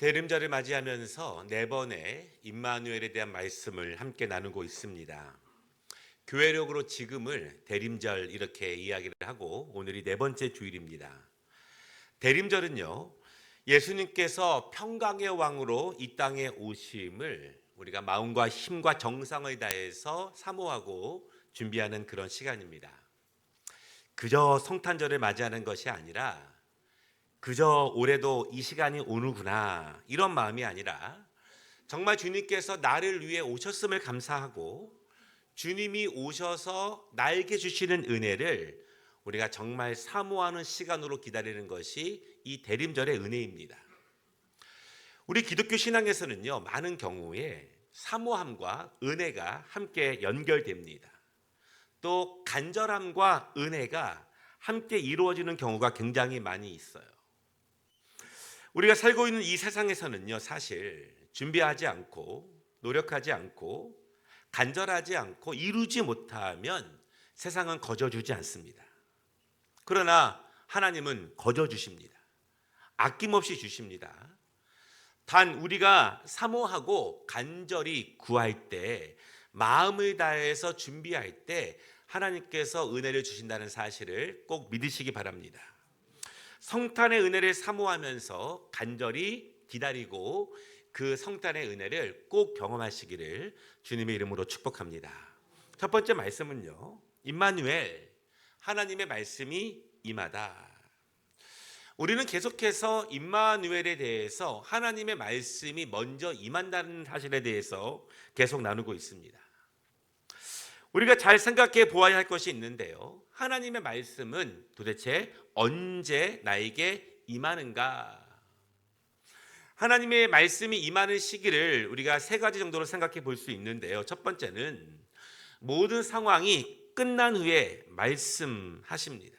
대림절을 맞이하면서 네 번의 임마누엘에 대한 말씀을 함께 나누고 있습니다. 교회력으로 지금을 대림절 이렇게 이야기를 하고 오늘이 네 번째 주일입니다. 대림절은요, 예수님께서 평강의 왕으로 이 땅에 오심을 우리가 마음과 힘과 정성을 다해서 사모하고 준비하는 그런 시간입니다. 그저 성탄절을 맞이하는 것이 아니라 그저 올해도 이 시간이 오는구나 이런 마음이 아니라 정말 주님께서 나를 위해 오셨음을 감사하고 주님이 오셔서 나에게 주시는 은혜를 우리가 정말 사모하는 시간으로 기다리는 것이 이 대림절의 은혜입니다. 우리 기독교 신앙에서는요, 많은 경우에 사모함과 은혜가 함께 연결됩니다. 또 간절함과 은혜가 함께 이루어지는 경우가 굉장히 많이 있어요. 우리가 살고 있는 이 세상에서는요, 사실 준비하지 않고 노력하지 않고 간절하지 않고 이루지 못하면 세상은 거저주지 않습니다. 그러나 하나님은 거저주십니다. 아낌없이 주십니다. 단 우리가 사모하고 간절히 구할 때, 마음을 다해서 준비할 때 하나님께서 은혜를 주신다는 사실을 꼭 믿으시기 바랍니다. 성탄의 은혜를 사모하면서 간절히 기다리고 그 성탄의 은혜를 꼭 경험하시기를 주님의 이름으로 축복합니다. 첫 번째 말씀은요, 임마누엘, 하나님의 말씀이 임하다. 우리는 계속해서 임마누엘에 대해서 하나님의 말씀이 먼저 임한다는 사실에 대해서 계속 나누고 있습니다. 우리가 잘 생각해 보아야 할 것이 있는데요, 하나님의 말씀은 도대체 언제 나에게 임하는가? 하나님의 말씀이 임하는 시기를 우리가 세 가지 정도로 생각해 볼 수 있는데요, 첫 번째는 모든 상황이 끝난 후에 말씀하십니다.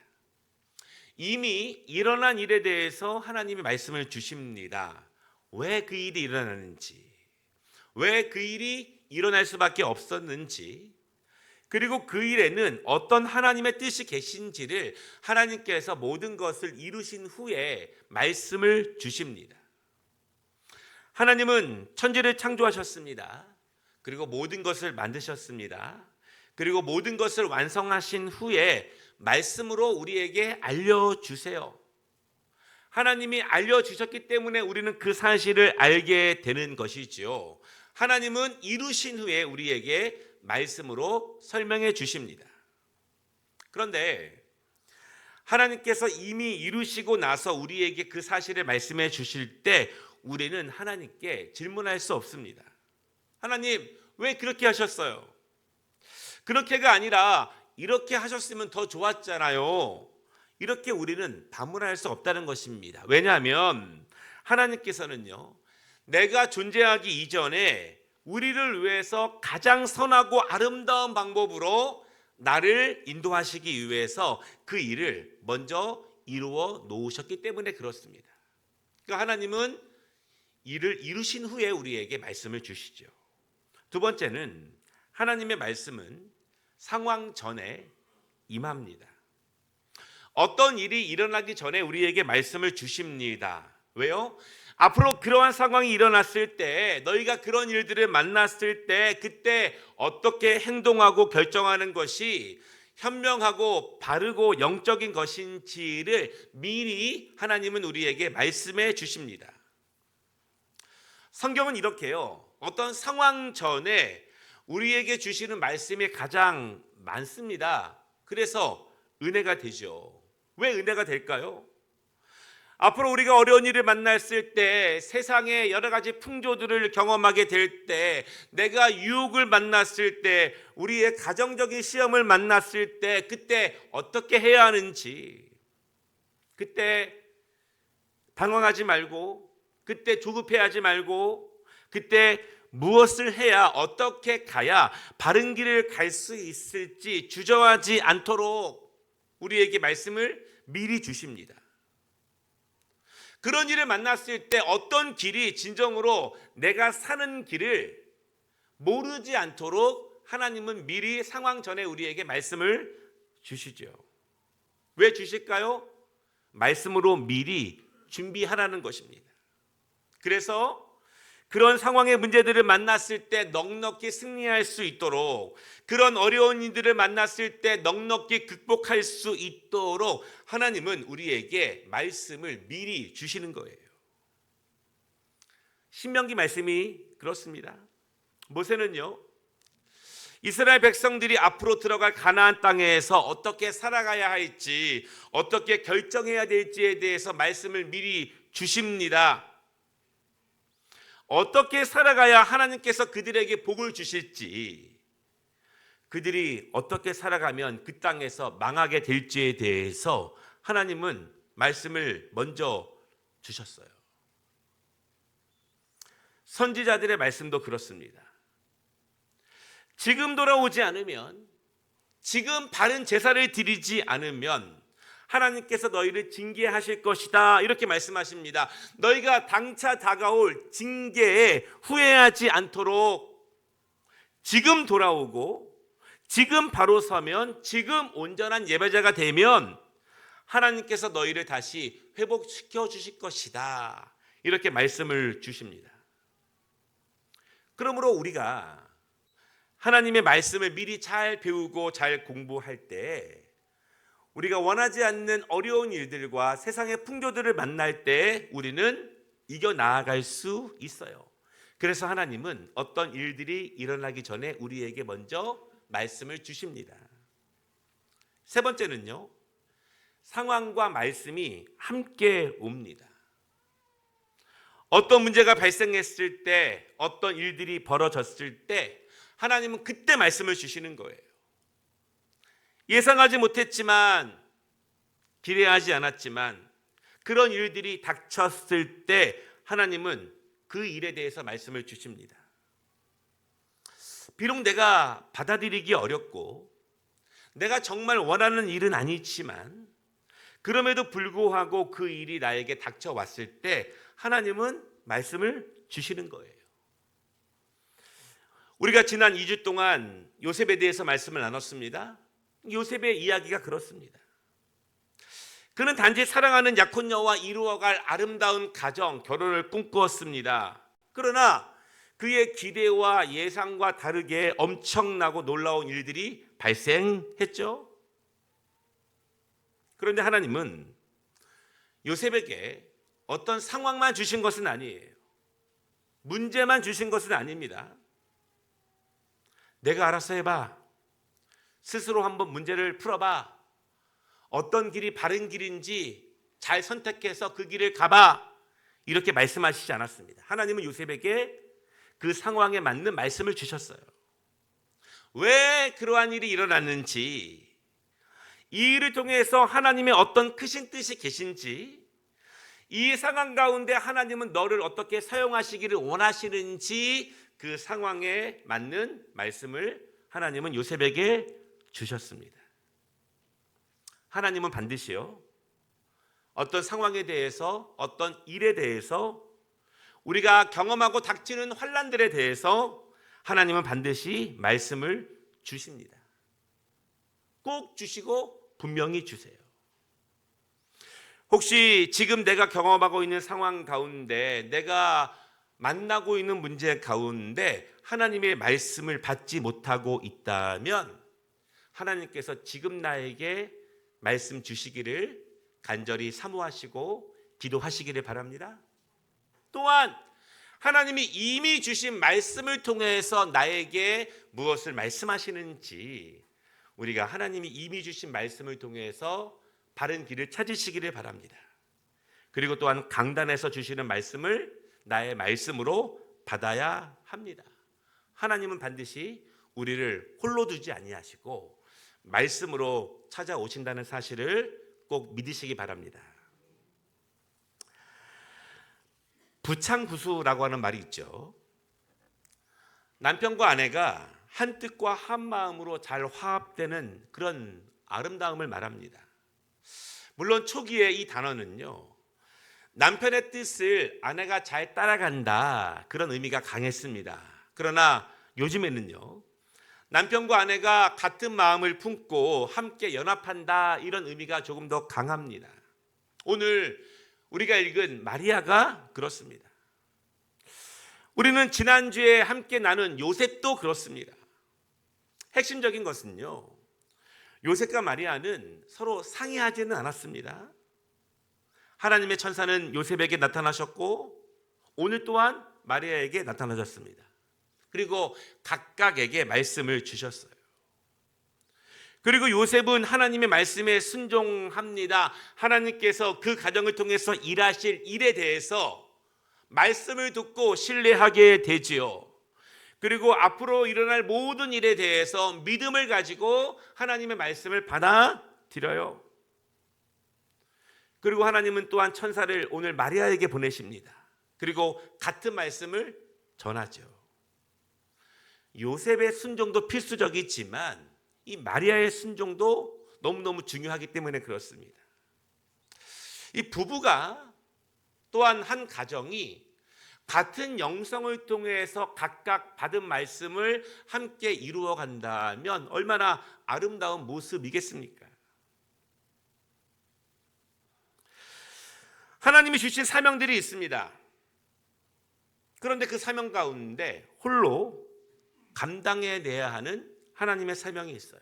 이미 일어난 일에 대해서 하나님이 말씀을 주십니다. 왜 그 일이 일어나는지, 왜 그 일이 일어날 수밖에 없었는지, 그리고 그 일에는 어떤 하나님의 뜻이 계신지를 하나님께서 모든 것을 이루신 후에 말씀을 주십니다. 하나님은 천지를 창조하셨습니다. 그리고 모든 것을 만드셨습니다. 그리고 모든 것을 완성하신 후에 말씀으로 우리에게 알려주세요. 하나님이 알려주셨기 때문에 우리는 그 사실을 알게 되는 것이지요. 하나님은 이루신 후에 우리에게 말씀으로 설명해 주십니다. 그런데 하나님께서 이미 이루시고 나서 우리에게 그 사실을 말씀해 주실 때 우리는 하나님께 질문할 수 없습니다. 하나님, 왜 그렇게 하셨어요? 그렇게가 아니라 이렇게 하셨으면 더 좋았잖아요. 이렇게 우리는 반문할 수 없다는 것입니다. 왜냐하면 하나님께서는요, 내가 존재하기 이전에 우리를 위해서 가장 선하고 아름다운 방법으로 나를 인도하시기 위해서 그 일을 먼저 이루어 놓으셨기 때문에 그렇습니다. 그러니까 하나님은 일을 이루신 후에 우리에게 말씀을 주시죠. 두 번째는 하나님의 말씀은 상황 전에 임합니다. 어떤 일이 일어나기 전에 우리에게 말씀을 주십니다. 왜요? 앞으로 그러한 상황이 일어났을 때, 너희가 그런 일들을 만났을 때 그때 어떻게 행동하고 결정하는 것이 현명하고 바르고 영적인 것인지를 미리 하나님은 우리에게 말씀해 주십니다. 성경은 이렇게요, 어떤 상황 전에 우리에게 주시는 말씀이 가장 많습니다. 그래서 은혜가 되죠. 왜 은혜가 될까요? 앞으로 우리가 어려운 일을 만났을 때, 세상의 여러 가지 풍조들을 경험하게 될 때, 내가 유혹을 만났을 때, 우리의 가정적인 시험을 만났을 때, 그때 어떻게 해야 하는지, 그때 방황하지 말고, 그때 조급해하지 말고, 그때 무엇을 해야, 어떻게 가야 바른 길을 갈 수 있을지 주저하지 않도록 우리에게 말씀을 미리 주십니다. 그런 일을 만났을 때 어떤 길이 진정으로 내가 사는 길을 모르지 않도록 하나님은 미리 상황 전에 우리에게 말씀을 주시죠. 왜 주실까요? 말씀으로 미리 준비하라는 것입니다. 그래서 그런 상황의 문제들을 만났을 때 넉넉히 승리할 수 있도록, 그런 어려운 일들을 만났을 때 넉넉히 극복할 수 있도록 하나님은 우리에게 말씀을 미리 주시는 거예요. 신명기 말씀이 그렇습니다. 모세는요, 이스라엘 백성들이 앞으로 들어갈 가나안 땅에서 어떻게 살아가야 할지, 어떻게 결정해야 될지에 대해서 말씀을 미리 주십니다. 어떻게 살아가야 하나님께서 그들에게 복을 주실지, 그들이 어떻게 살아가면 그 땅에서 망하게 될지에 대해서 하나님은 말씀을 먼저 주셨어요. 선지자들의 말씀도 그렇습니다. 지금 돌아오지 않으면, 지금 바른 제사를 드리지 않으면 하나님께서 너희를 징계하실 것이다, 이렇게 말씀하십니다. 너희가 당차 다가올 징계에 후회하지 않도록 지금 돌아오고 지금 바로 서면, 지금 온전한 예배자가 되면 하나님께서 너희를 다시 회복시켜 주실 것이다, 이렇게 말씀을 주십니다. 그러므로 우리가 하나님의 말씀을 미리 잘 배우고 잘 공부할 때, 우리가 원하지 않는 어려운 일들과 세상의 풍조들을 만날 때 우리는 이겨 나아갈 수 있어요. 그래서 하나님은 어떤 일들이 일어나기 전에 우리에게 먼저 말씀을 주십니다. 세 번째는요, 상황과 말씀이 함께 옵니다. 어떤 문제가 발생했을 때, 어떤 일들이 벌어졌을 때 하나님은 그때 말씀을 주시는 거예요. 예상하지 못했지만, 기대하지 않았지만 그런 일들이 닥쳤을 때 하나님은 그 일에 대해서 말씀을 주십니다. 비록 내가 받아들이기 어렵고 내가 정말 원하는 일은 아니지만, 그럼에도 불구하고 그 일이 나에게 닥쳐왔을 때 하나님은 말씀을 주시는 거예요. 우리가 지난 2주 동안 요셉에 대해서 말씀을 나눴습니다. 요셉의 이야기가 그렇습니다. 그는 단지 사랑하는 약혼녀와 이루어갈 아름다운 가정, 결혼을 꿈꾸었습니다. 그러나 그의 기대와 예상과 다르게 엄청나고 놀라운 일들이 발생했죠. 그런데 하나님은 요셉에게 어떤 상황만 주신 것은 아니에요. 문제만 주신 것은 아닙니다. 내가 알아서 해봐. 스스로 한번 문제를 풀어봐. 어떤 길이 바른 길인지 잘 선택해서 그 길을 가봐. 이렇게 말씀하시지 않았습니다. 하나님은 요셉에게 그 상황에 맞는 말씀을 주셨어요. 왜 그러한 일이 일어났는지, 이 일을 통해서 하나님의 어떤 크신 뜻이 계신지, 이 상황 가운데 하나님은 너를 어떻게 사용하시기를 원하시는지, 그 상황에 맞는 말씀을 하나님은 요셉에게 주셨습니다. 하나님은 반드시요, 어떤 상황에 대해서, 어떤 일에 대해서, 우리가 경험하고 닥치는 환난들에 대해서 하나님은 반드시 말씀을 주십니다. 꼭 주시고 분명히 주세요. 혹시 지금 내가 경험하고 있는 상황 가운데, 내가 만나고 있는 문제 가운데 하나님의 말씀을 받지 못하고 있다면 하나님께서 지금 나에게 말씀 주시기를 간절히 사모하시고 기도하시기를 바랍니다. 또한 하나님이 이미 주신 말씀을 통해서 나에게 무엇을 말씀하시는지, 우리가 하나님이 이미 주신 말씀을 통해서 바른 길을 찾으시기를 바랍니다. 그리고 또한 강단에서 주시는 말씀을 나의 말씀으로 받아야 합니다. 하나님은 반드시 우리를 홀로 두지 아니하시고 말씀으로 찾아오신다는 사실을 꼭 믿으시기 바랍니다. 부창부수라고 하는 말이 있죠. 남편과 아내가 한 뜻과 한 마음으로 잘 화합되는 그런 아름다움을 말합니다. 물론 초기에 이 단어는요, 남편의 뜻을 아내가 잘 따라간다, 그런 의미가 강했습니다. 그러나 요즘에는요, 남편과 아내가 같은 마음을 품고 함께 연합한다, 이런 의미가 조금 더 강합니다. 오늘 우리가 읽은 마리아가 그렇습니다. 우리는 지난주에 함께 나눈 요셉도 그렇습니다. 핵심적인 것은요, 요셉과 마리아는 서로 상의하지는 않았습니다. 하나님의 천사는 요셉에게 나타나셨고 오늘 또한 마리아에게 나타나셨습니다. 그리고 각각에게 말씀을 주셨어요. 그리고 요셉은 하나님의 말씀에 순종합니다. 하나님께서 그 가정을 통해서 일하실 일에 대해서 말씀을 듣고 신뢰하게 되지요. 그리고 앞으로 일어날 모든 일에 대해서 믿음을 가지고 하나님의 말씀을 받아들여요. 그리고 하나님은 또한 천사를 오늘 마리아에게 보내십니다. 그리고 같은 말씀을 전하죠. 요셉의 순종도 필수적이지만 이 마리아의 순종도 너무너무 중요하기 때문에 그렇습니다. 이 부부가 또한 한 가정이 같은 영성을 통해서 각각 받은 말씀을 함께 이루어 간다면 얼마나 아름다운 모습이겠습니까? 하나님이 주신 사명들이 있습니다. 그런데 그 사명 가운데 홀로 감당해내야 하는 하나님의 사명이 있어요.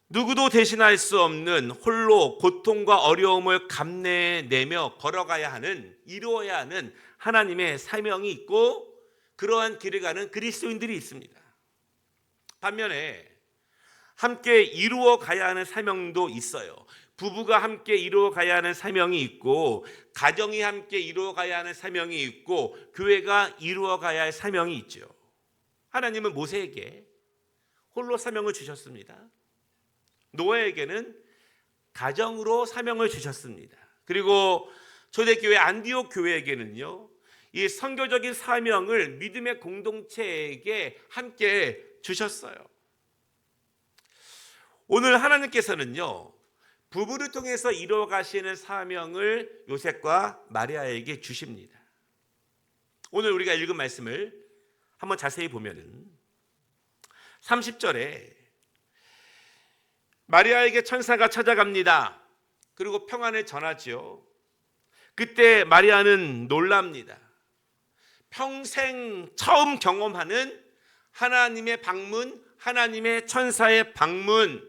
누구도 대신할 수 없는 홀로 고통과 어려움을 감내내며 걸어가야 하는, 이루어야 하는 하나님의 사명이 있고 그러한 길을 가는 그리스도인들이 있습니다. 반면에 함께 이루어 가야 하는 사명도 있어요. 부부가 함께 이루어 가야 하는 사명이 있고 가정이 함께 이루어 가야 하는 사명이 있고 교회가 이루어 가야 할 사명이 있죠. 하나님은 모세에게 홀로 사명을 주셨습니다. 노아에게는 가정으로 사명을 주셨습니다. 그리고 초대교회 안디옥 교회에게는요, 이 선교적인 사명을 믿음의 공동체에게 함께 주셨어요. 오늘 하나님께서는요, 부부를 통해서 이루어 가시는 사명을 요셉과 마리아에게 주십니다. 오늘 우리가 읽은 말씀을 한번 자세히 보면은 30절에 마리아에게 천사가 찾아갑니다. 그리고 평안을 전하지요. 그때 마리아는 놀랍니다. 평생 처음 경험하는 하나님의 방문, 하나님의 천사의 방문,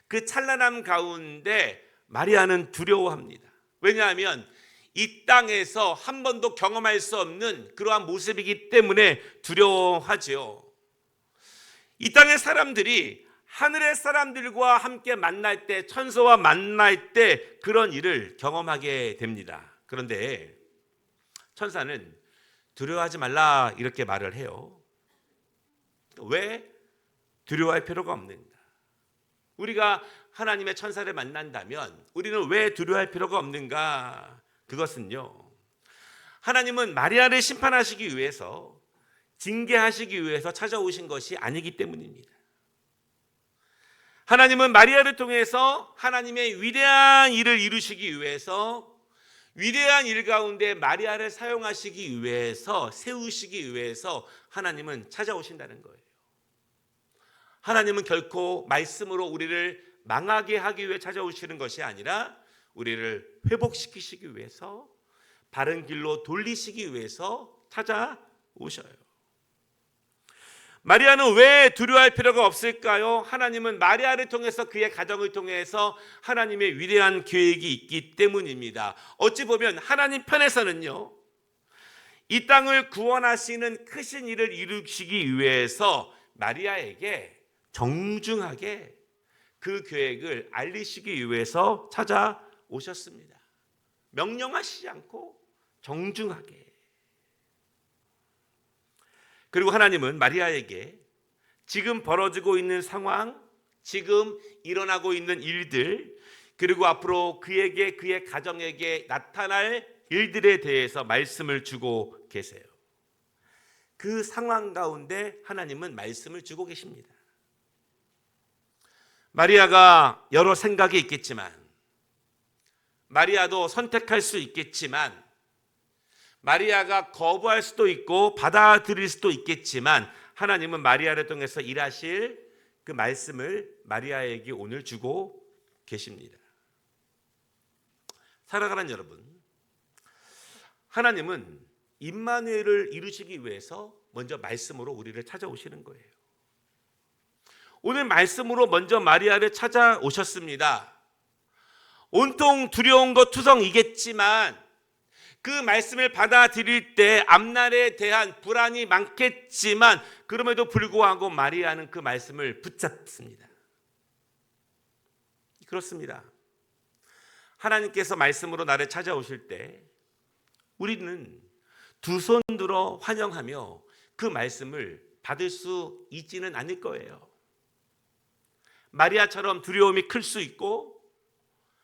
그 찬란함 가운데 마리아는 두려워합니다. 왜냐하면 이 땅에서 한 번도 경험할 수 없는 그러한 모습이기 때문에 두려워하지요. 이 땅의 사람들이 하늘의 사람들과 함께 만날 때, 천사와 만날 때 그런 일을 경험하게 됩니다. 그런데 천사는 두려워하지 말라 이렇게 말을 해요. 왜 두려워할 필요가 없는가? 우리가 하나님의 천사를 만난다면 우리는 왜 두려워할 필요가 없는가? 그것은요, 하나님은 마리아를 심판하시기 위해서, 징계하시기 위해서 찾아오신 것이 아니기 때문입니다. 하나님은 마리아를 통해서 하나님의 위대한 일을 이루시기 위해서, 위대한 일 가운데 마리아를 사용하시기 위해서, 세우시기 위해서 하나님은 찾아오신다는 거예요. 하나님은 결코 말씀으로 우리를 망하게 하기 위해 찾아오시는 것이 아니라 우리를 회복시키시기 위해서, 바른 길로 돌리시기 위해서 찾아오셔요. 마리아는 왜 두려워할 필요가 없을까요? 하나님은 마리아를 통해서, 그의 가정을 통해서 하나님의 위대한 계획이 있기 때문입니다. 어찌 보면 하나님 편에서는요, 이 땅을 구원하시는 크신 일을 이루시기 위해서 마리아에게 정중하게 그 계획을 알리시기 위해서 찾아오셨습니다. 명령하시지 않고 정중하게. 그리고 하나님은 마리아에게 지금 벌어지고 있는 상황, 지금 일어나고 있는 일들, 그리고 앞으로 그에게, 그의 가정에게 나타날 일들에 대해서 말씀을 주고 계세요. 그 상황 가운데 하나님은 말씀을 주고 계십니다. 마리아가 여러 생각이 있겠지만, 마리아도 선택할 수 있겠지만, 마리아가 거부할 수도 있고 받아들일 수도 있겠지만, 하나님은 마리아를 통해서 일하실 그 말씀을 마리아에게 오늘 주고 계십니다. 사랑하는 여러분, 하나님은 임마누엘을 이루시기 위해서 먼저 말씀으로 우리를 찾아오시는 거예요. 오늘 말씀으로 먼저 마리아를 찾아오셨습니다. 온통 두려운 것 투성이겠지만 그 말씀을 받아들일 때 앞날에 대한 불안이 많겠지만 그럼에도 불구하고 마리아는 그 말씀을 붙잡습니다. 그렇습니다. 하나님께서 말씀으로 나를 찾아오실 때 우리는 두 손 들어 환영하며 그 말씀을 받을 수 있지는 않을 거예요. 마리아처럼 두려움이 클 수 있고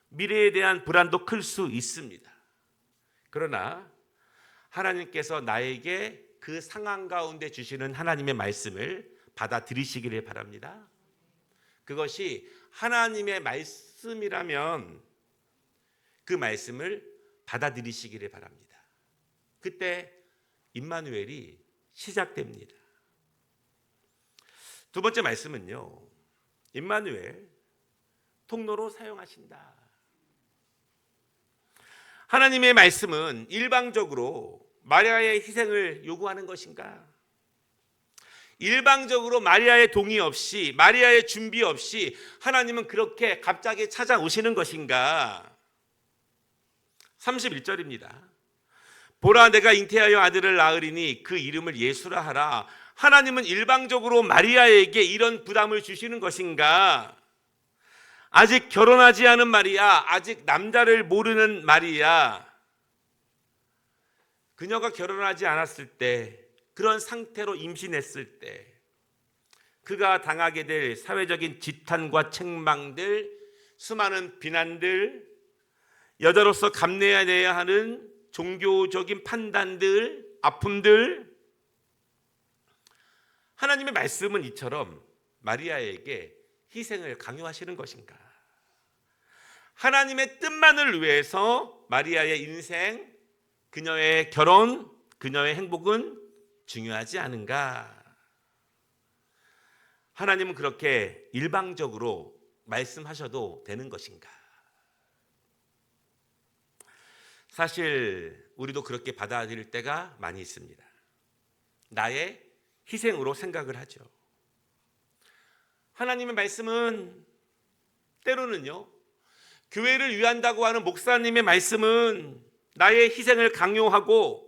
미래에 대한 불안도 클 수 있습니다. 그러나 하나님께서 나에게 그 상황 가운데 주시는 하나님의 말씀을 받아들이시기를 바랍니다. 그것이 하나님의 말씀이라면 그 말씀을 받아들이시기를 바랍니다. 그때 임마누엘이 시작됩니다. 두 번째 말씀은요, 임마누엘 통로로 사용하신다. 하나님의 말씀은 일방적으로 마리아의 희생을 요구하는 것인가? 일방적으로 마리아의 동의 없이, 마리아의 준비 없이 하나님은 그렇게 갑자기 찾아오시는 것인가? 31절입니다. 보라, 내가 잉태하여 아들을 낳으리니 그 이름을 예수라 하라. 하나님은 일방적으로 마리아에게 이런 부담을 주시는 것인가? 아직 결혼하지 않은 마리아, 아직 남자를 모르는 마리아, 그녀가 결혼하지 않았을 때, 그런 상태로 임신했을 때 그가 당하게 될 사회적인 지탄과 책망들, 수많은 비난들, 여자로서 감내해야 하는 종교적인 판단들, 아픔들, 하나님의 말씀은 이처럼 마리아에게 희생을 강요하시는 것인가? 하나님의 뜻만을 위해서 마리아의 인생, 그녀의 결혼, 그녀의 행복은 중요하지 않은가? 하나님은 그렇게 일방적으로 말씀하셔도 되는 것인가? 사실 우리도 그렇게 받아들일 때가 많이 있습니다. 나의 희생으로 생각을 하죠. 하나님의 말씀은 때로는요, 교회를 위한다고 하는 목사님의 말씀은 나의 희생을 강요하고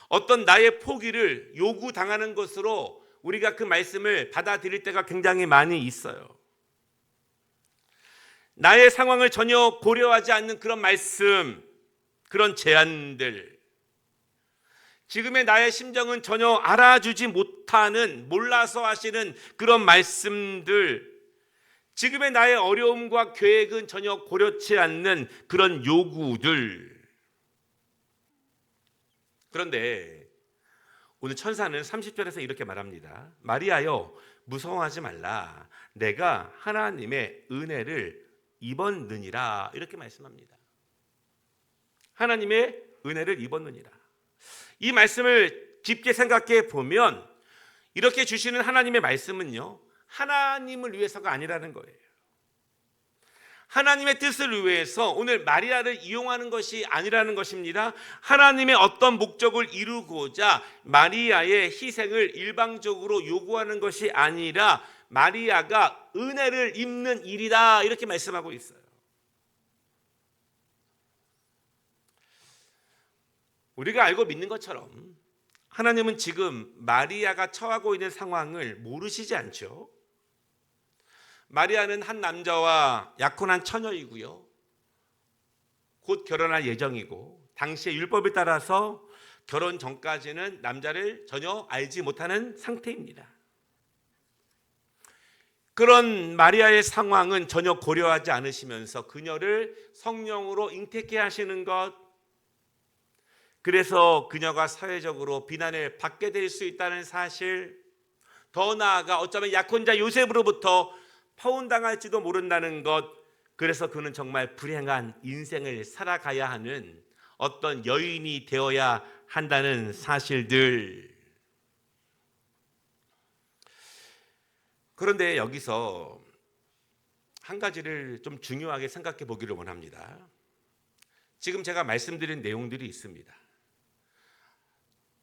어떤 나의 포기를 요구당하는 것으로 우리가 그 말씀을 받아들일 때가 굉장히 많이 있어요. 나의 상황을 전혀 고려하지 않는 그런 말씀, 그런 제안들, 지금의 나의 심정은 전혀 알아주지 못하는, 몰라서 하시는 그런 말씀들, 지금의 나의 어려움과 계획은 전혀 고려치 않는 그런 요구들. 그런데 오늘 천사는 30절에서 이렇게 말합니다. 마리아여, 무서워하지 말라. 내가 하나님의 은혜를 입었느니라. 이렇게 말씀합니다. 하나님의 은혜를 입었느니라. 이 말씀을 깊게 생각해 보면 이렇게 주시는 하나님의 말씀은요, 하나님을 위해서가 아니라는 거예요. 하나님의 뜻을 위해서 오늘 마리아를 이용하는 것이 아니라는 것입니다. 하나님의 어떤 목적을 이루고자 마리아의 희생을 일방적으로 요구하는 것이 아니라 마리아가 은혜를 입는 일이다, 이렇게 말씀하고 있어요. 우리가 알고 믿는 것처럼 하나님은 지금 마리아가 처하고 있는 상황을 모르시지 않죠. 마리아는 한 남자와 약혼한 처녀이고요, 곧 결혼할 예정이고 당시의 율법에 따라서 결혼 전까지는 남자를 전혀 알지 못하는 상태입니다. 그런 마리아의 상황은 전혀 고려하지 않으시면서 그녀를 성령으로 잉태케 하시는 것, 그래서 그녀가 사회적으로 비난을 받게 될 수 있다는 사실, 더 나아가 어쩌면 약혼자 요셉으로부터 파혼당할지도 모른다는 것, 그래서 그는 정말 불행한 인생을 살아가야 하는 어떤 여인이 되어야 한다는 사실들. 그런데 여기서 한 가지를 좀 중요하게 생각해 보기를 원합니다. 지금 제가 말씀드린 내용들이 있습니다.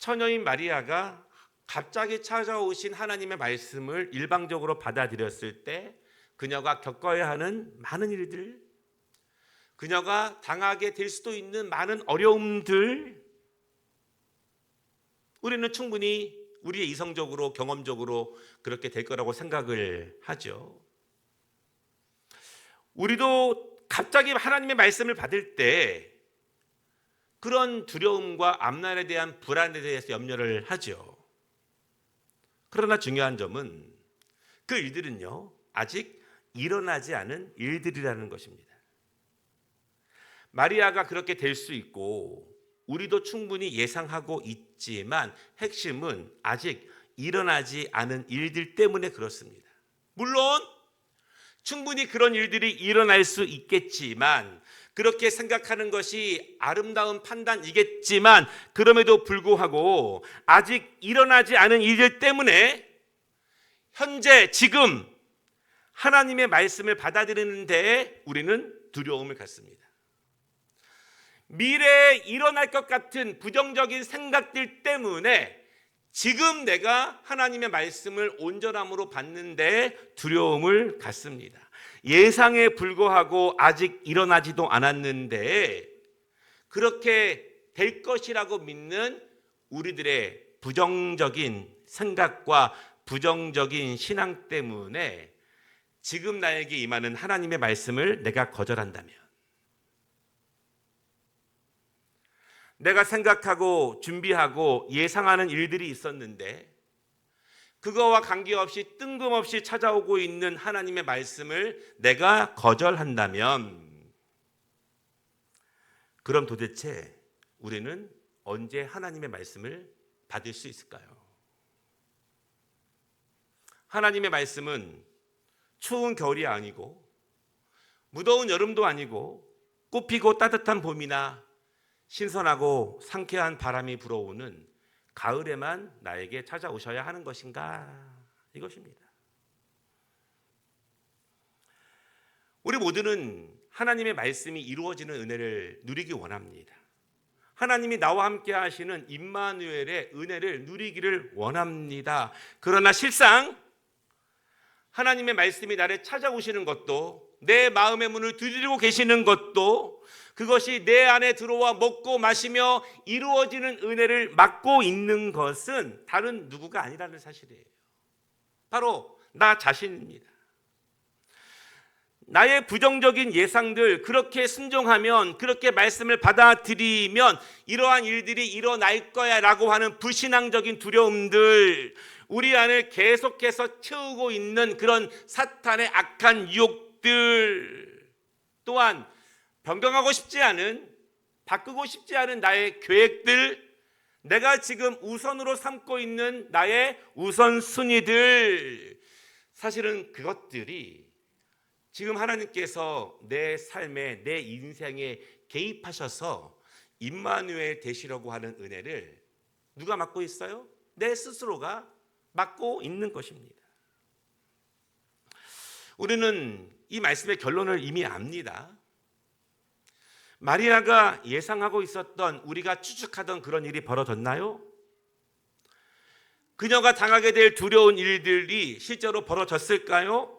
처녀인 마리아가 갑자기 찾아오신 하나님의 말씀을 일방적으로 받아들였을 때 그녀가 겪어야 하는 많은 일들, 그녀가 당하게 될 수도 있는 많은 어려움들, 우리는 충분히 우리의 이성적으로 경험적으로 그렇게 될 거라고 생각을 하죠. 우리도 갑자기 하나님의 말씀을 받을 때 그런 두려움과 앞날에 대한 불안에 대해서 염려를 하죠. 그러나 중요한 점은 그 일들은요, 아직 일어나지 않은 일들이라는 것입니다. 마리아가 그렇게 될 수 있고 우리도 충분히 예상하고 있지만 핵심은 아직 일어나지 않은 일들 때문에 그렇습니다. 물론 충분히 그런 일들이 일어날 수 있겠지만, 그렇게 생각하는 것이 아름다운 판단이겠지만, 그럼에도 불구하고 아직 일어나지 않은 일들 때문에 현재 지금 하나님의 말씀을 받아들이는 데에 우리는 두려움을 갖습니다. 미래에 일어날 것 같은 부정적인 생각들 때문에 지금 내가 하나님의 말씀을 온전함으로 받는데 두려움을 갖습니다. 예상에 불과하고 아직 일어나지도 않았는데 그렇게 될 것이라고 믿는 우리들의 부정적인 생각과 부정적인 신앙 때문에 지금 나에게 임하는 하나님의 말씀을 내가 거절한다면, 내가 생각하고 준비하고 예상하는 일들이 있었는데 그거와 관계없이 뜬금없이 찾아오고 있는 하나님의 말씀을 내가 거절한다면, 그럼 도대체 우리는 언제 하나님의 말씀을 받을 수 있을까요? 하나님의 말씀은 추운 겨울이 아니고 무더운 여름도 아니고 꽃피고 따뜻한 봄이나 신선하고 상쾌한 바람이 불어오는 가을에만 나에게 찾아오셔야 하는 것인가? 이것입니다. 우리 모두는 하나님의 말씀이 이루어지는 은혜를 누리기 원합니다. 하나님이 나와 함께 하시는 임마누엘의 은혜를 누리기를 원합니다. 그러나 실상 하나님의 말씀이 나를 찾아오시는 것도, 내 마음의 문을 두드리고 계시는 것도, 그것이 내 안에 들어와 먹고 마시며 이루어지는 은혜를 맡고 있는 것은 다른 누구가 아니라는 사실이에요. 바로 나 자신입니다. 나의 부정적인 예상들, 그렇게 순종하면, 그렇게 말씀을 받아들이면 이러한 일들이 일어날 거야 라고 하는 불신앙적인 두려움들, 우리 안을 계속해서 채우고 있는 그런 사탄의 악한 유혹들, 또한 변경하고 싶지 않은, 바꾸고 싶지 않은 나의 계획들, 내가 지금 우선으로 삼고 있는 나의 우선순위들, 사실은 그것들이 지금 하나님께서 내 삶에, 내 인생에 개입하셔서 임마누엘 되시려고 하는 은혜를 누가 맡고 있어요? 내 스스로가 맡고 있는 것입니다. 우리는 이 말씀의 결론을 이미 압니다. 마리아가 예상하고 있었던, 우리가 추측하던 그런 일이 벌어졌나요? 그녀가 당하게 될 두려운 일들이 실제로 벌어졌을까요?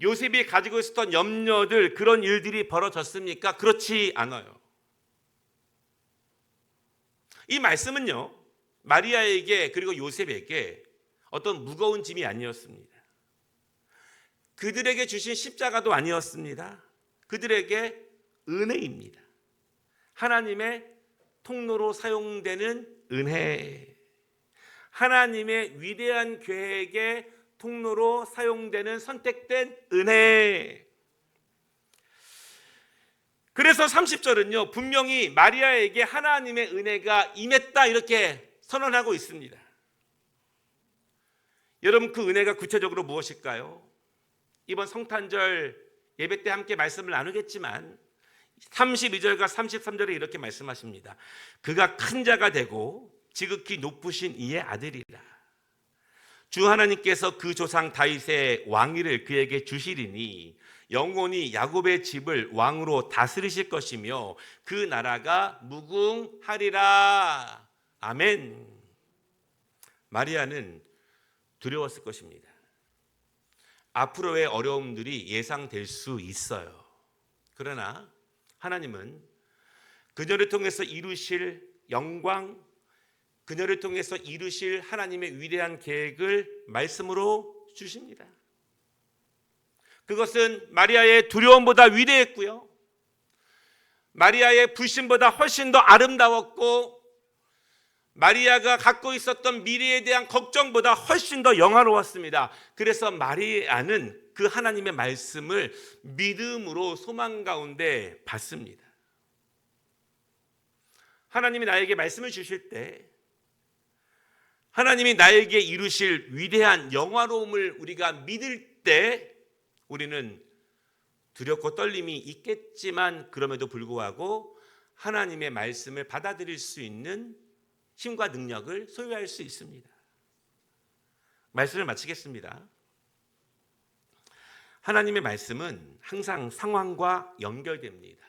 요셉이 가지고 있었던 염려들, 그런 일들이 벌어졌습니까? 그렇지 않아요. 이 말씀은요, 마리아에게 그리고 요셉에게 어떤 무거운 짐이 아니었습니다. 그들에게 주신 십자가도 아니었습니다. 그들에게 은혜입니다. 하나님의 통로로 사용되는 은혜, 하나님의 위대한 계획의 통로로 사용되는 선택된 은혜. 그래서 30절은요, 분명히 마리아에게 하나님의 은혜가 임했다 이렇게 선언하고 있습니다. 여러분, 그 은혜가 구체적으로 무엇일까요? 이번 성탄절 예배 때 함께 말씀을 나누겠지만 32절과 33절에 이렇게 말씀하십니다. 그가 큰 자가 되고 지극히 높으신 이의 아들이라. 주 하나님께서 그 조상 다윗의 왕위를 그에게 주시리니 영원히 야곱의 집을 왕으로 다스리실 것이며 그 나라가 무궁하리라. 아멘. 마리아는 두려웠을 것입니다. 앞으로의 어려움들이 예상될 수 있어요. 그러나 하나님은 그녀를 통해서 이루실 영광, 그녀를 통해서 이루실 하나님의 위대한 계획을 말씀으로 주십니다. 그것은 마리아의 두려움보다 위대했고요, 마리아의 불신보다 훨씬 더 아름다웠고, 마리아가 갖고 있었던 미래에 대한 걱정보다 훨씬 더 영화로웠습니다. 그래서 마리아는 그 하나님의 말씀을 믿음으로 소망 가운데 받습니다. 하나님이 나에게 말씀을 주실 때, 하나님이 나에게 이루실 위대한 영화로움을 우리가 믿을 때, 우리는 두렵고 떨림이 있겠지만 그럼에도 불구하고 하나님의 말씀을 받아들일 수 있는 힘과 능력을 소유할 수 있습니다. 말씀을 마치겠습니다. 하나님의 말씀은 항상 상황과 연결됩니다.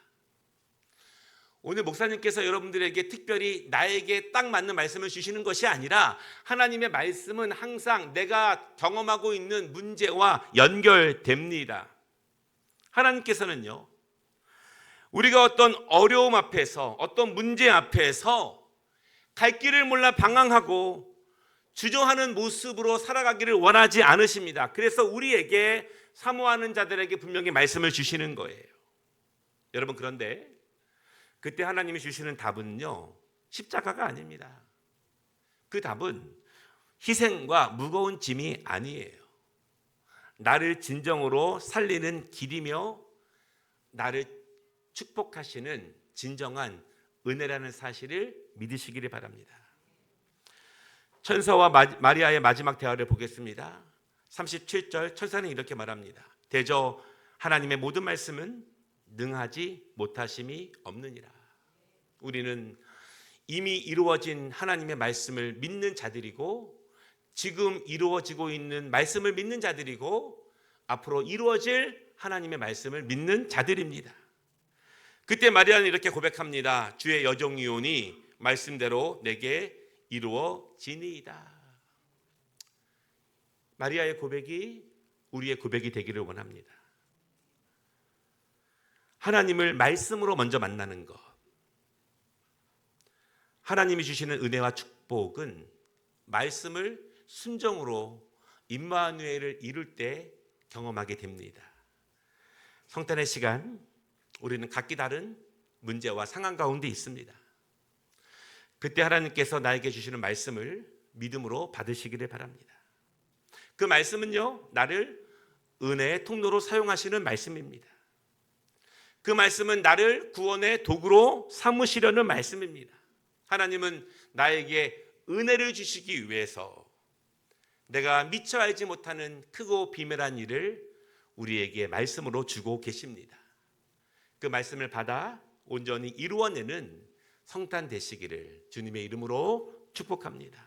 오늘 목사님께서 여러분들에게 특별히 나에게 딱 맞는 말씀을 주시는 것이 아니라 하나님의 말씀은 항상 내가 경험하고 있는 문제와 연결됩니다. 하나님께서는요, 우리가 어떤 어려움 앞에서, 어떤 문제 앞에서 갈 길을 몰라 방황하고 주저하는 모습으로 살아가기를 원하지 않으십니다. 그래서 우리에게 사모하는 자들에게 분명히 말씀을 주시는 거예요. 여러분, 그런데 그때 하나님이 주시는 답은요, 십자가가 아닙니다. 그 답은 희생과 무거운 짐이 아니에요. 나를 진정으로 살리는 길이며 나를 축복하시는 진정한 은혜라는 사실을 믿으시기를 바랍니다. 천사와 마리아의 마지막 대화를 보겠습니다. 37절, 천사는 이렇게 말합니다. 대저 하나님의 모든 말씀은 능하지 못하심이 없느니라. 우리는 이미 이루어진 하나님의 말씀을 믿는 자들이고, 지금 이루어지고 있는 말씀을 믿는 자들이고, 앞으로 이루어질 하나님의 말씀을 믿는 자들입니다. 그때 마리아는 이렇게 고백합니다. 주의 여종이오니 말씀대로 내게 이루어지니이다. 마리아의 고백이 우리의 고백이 되기를 원합니다. 하나님을 말씀으로 먼저 만나는 것, 하나님이 주시는 은혜와 축복은 말씀을 순종으로 임마누엘을 이룰 때 경험하게 됩니다. 성탄의 시간, 우리는 각기 다른 문제와 상황 가운데 있습니다. 그때 하나님께서 나에게 주시는 말씀을 믿음으로 받으시기를 바랍니다. 그 말씀은요, 나를 은혜의 통로로 사용하시는 말씀입니다. 그 말씀은 나를 구원의 도구로 삼으시려는 말씀입니다. 하나님은 나에게 은혜를 주시기 위해서 내가 미처 알지 못하는 크고 비밀한 일을 우리에게 말씀으로 주고 계십니다. 그 말씀을 받아 온전히 이루어내는 성탄 되시기를 주님의 이름으로 축복합니다.